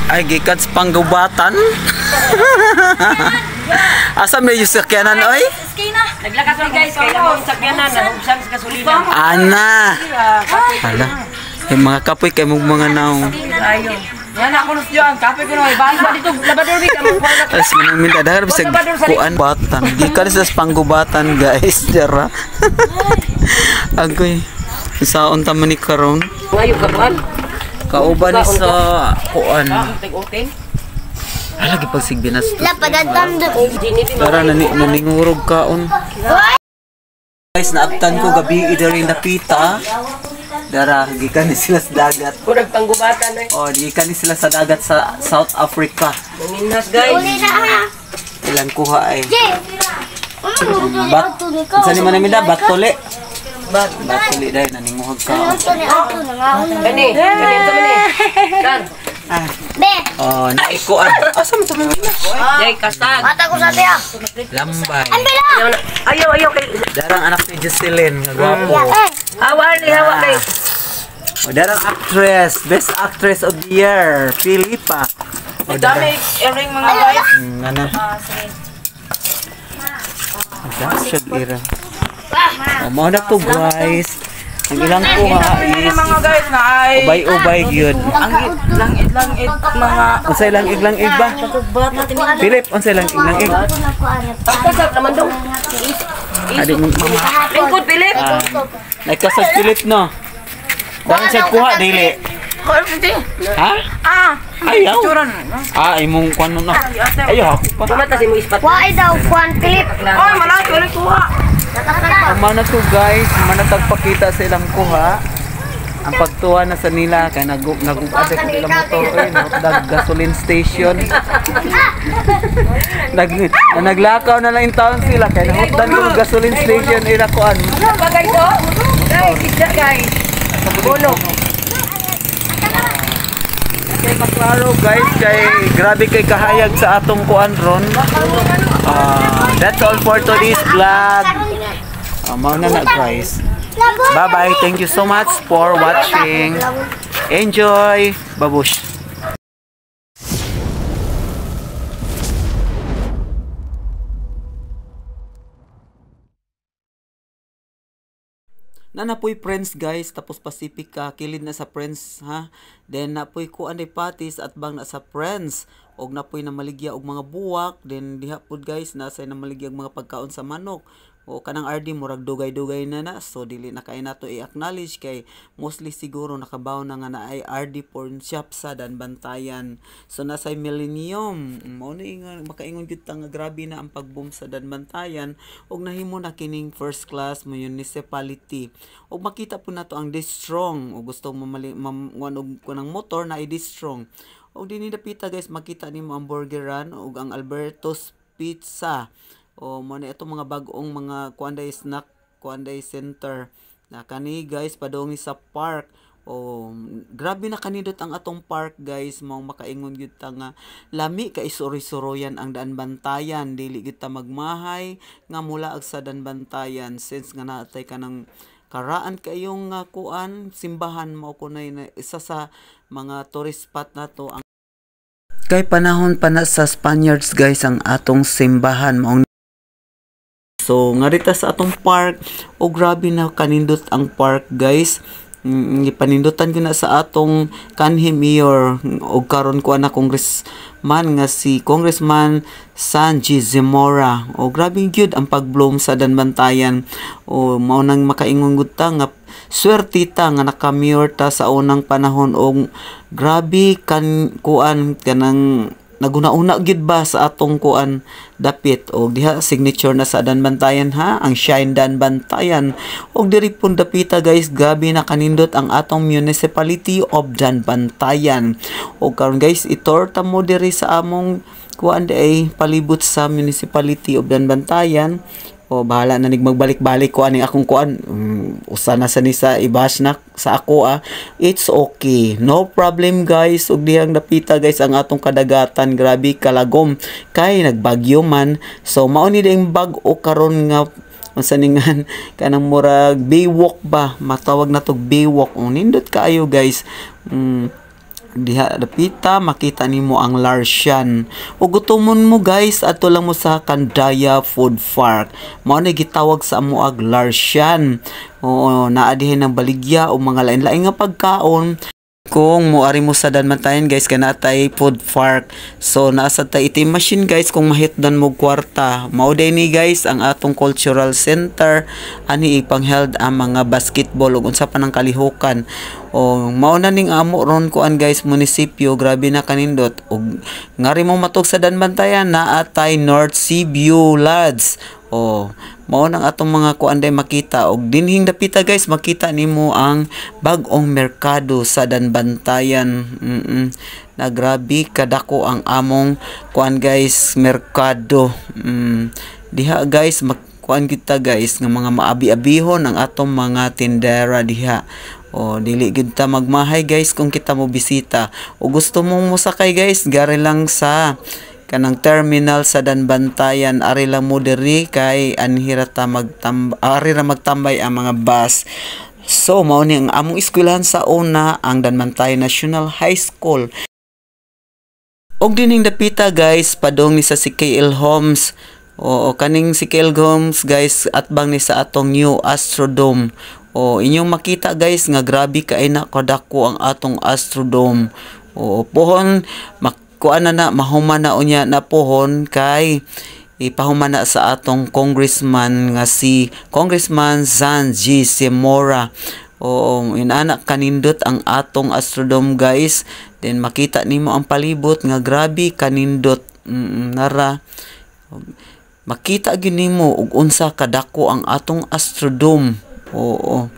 Ay, gikan sa panggubatan. Asa may yung sakyanan, oy? Naglakas ni guys, kaya mo sakyanan, nahubsan sa kasulina. Ana! Hala, yung mga kapoy kayo mong mga naong. Ayo. Yan ako nus diyan, kape ko na ibang ba dito labador bi kamo. Alas minta dahil bisag kuan batan. Gikan sa panggubatan, guys, jara. Agoy. Saon ta man ni karon? Ayo karon. Kauban ni sa kuan. Tig-utin. Ala gipag sigbinas. La padadan do. Para naningurog kaon. Guys, naabtan ko gabi idari napita. Dara gikan ni sila sa dagat. Kurang panggubatan eh. Oh, gikan ni sila sa dagat sa South Africa. Nanginas guys. Ilan kuha ay. Sa ni man mida batole. Batole dai naninguhag ka. Kani to mani. Kan. Be. Oh, naikuan. Asa man to man? Jay kastag. Mata ko sa tiya. Lambay. Ayo kay Darang anak ni Jocelyn, nga gwapo. hawa kay. O, darang actress, best actress of the year, Filipa. O, Dami ring mga guys. Ano? Ang siya ira. O, mao na to guys. Ang ilang kuha is Mga guys na ay ubay-ubay yun. ang langit mga Unsay lang ig ba? Philip, unsay lang ig. kasap naman dong. Adi mo mama. Lingkod Philip. Nakasag Philip no. Dahil siya kuha dili. Ha? Ayaw. Imong kuno na. Ayaw. Pamata si mo ispat. Why daw Juan Philip? Oh, malaki ulit kuha. Mana to guys, manatagpakita sa ilang kuha. Ang pagtuwa na sa nila kay nagugada ko ilang motor nag gasoline station. Naglakaw na lang in town sila kay nahutdan ko gasoline station ira kuan. Bagay to. Guys, isda guys. Bono. Kay maklaro guys kay grabe kay kahayag sa atong kuan ron. That's all for today's vlog. Mao na guys. Bye bye. Thank you so much for watching. Enjoy. Babush. Napoy friends guys, tapos Pacific ka kilid na sa friends ha. Then napoy ko anday patis at bang na sa friends og napoy na maligya og mga buwak. Then diha pud guys nasa na maligya og mga pagkaon sa manok. O kanang RD murag dugay-dugay na so dili na kay nato i-acknowledge kay mostly siguro nakabaw na nga na ay RD porn shop sa Danbantayan. So nasa Millennium mao na ingon makaingon gyud ta nga grabe na ang pagboom sa Danbantayan og nahimo na kining first class municipality. Og makita po nato ang Distrong o gusto mo og kunang motor na i-Distrong. Og dinhi dapita guys makita nimo ang Burgeran og ang Alberto's Pizza. O mo na itong mga bagong mga kuanday snack, kuanday center na kani guys padong sa park. O grabe na kanindot ang atong park guys, mao makaingon gyud ta nga lami kay suri-suroyan ang Danbantayan, dili gyud ta magmahay nga mula ag sa Danbantayan since nga naatay kanang karaan kayong kuan simbahan mao kunay na isa sa mga tourist spot nato ang kay panahon pa na sa Spaniards guys ang atong simbahan mao. So ngarita sa atong park o grabe na kanindot ang park guys. Ipanindutan ko na sa atong kanhi mayor o karon ko na congressman nga si Congressman Sanji Zamora. O grabe gyud ang pagbloom sa Danbantayan. O mao nang makaingon gud ta nga swerte ta nga naka-mayor ta sa unang panahon og grabe kan kuan kanang naguna-una gyud ba sa atong kuan dapit og diha signature na sa Danbantayan ha ang Shine Danbantayan og diri pun dapita guys gabi na kanindot ang atong municipality of Danbantayan og karon guys itorta mo diri sa among kuan ay palibot sa municipality of Danbantayan. O bahala na nig magbalik-balik ko aning akong kuan usa na sa ni sa ibash na sa ako it's okay, no problem guys. Ug dihang napita guys ang atong kadagatan grabe kalagom kay nagbagyo man, so mao ni ding bag-o karon nga masaningan kanang murag baywalk ba matawag na to baywalk. Nindot kaayo guys. diha dapita makita nimo ang Larsian. Ug gutomon mo guys adto lang mo sa Candaya Food Park. Mao ni gitawag sa amo ag Larsian. Oo, naa diha ng baligya o mga lain-lain nga pagkaon. Kung moari mo sa Danbantayan guys kay natay food park. So nasa tay itim machine guys kung mahitdan mo kwarta. Mao day ni guys ang atong cultural center ani ipangheld ang mga basketball ug unsa pa nang kalihukan. O mao na ning amo ron kuan guys munisipyo, grabe na kanindot. Ug ngari mo matog sa Danbantayan na atay North Sea View Lodge. Oh, mao nang atong mga kuanday makita og dinhing dapita guys makita nimo ang bag-ong merkado sa Danbantayan. Na grabe kadako ang among kuan guys merkado. Diha guys kuan kita guys nga mga maabi-abihon ang atong mga tindera diha. O dili gid ta magmahay guys kung kita mo bisita. O gusto mong mosakay guys gari lang sa kanang terminal sa Danbantayan, ari lang mo diri kay anhirata ari ra magtambay ang mga bus. So mao ni ang among eskwelahan sa una ang Danbantayan National High School. Og dining dapita guys padong ni sa CKL Homes. O kaning CKL Homes guys atbang ni sa atong new Astrodome. O inyong makita guys nga grabe kay na kadako ang atong Astrodome. O pohon kuan na mahuman na unya na pohon kay ipahuman na sa atong congressman nga si Congressman Zan G. Simora. Oo, inana kanindot ang atong Astrodome guys. Then makita nimo ang palibot nga grabe kanindot. Nara makita gyud nimo ug unsa kadako ang atong Astrodome. Oo.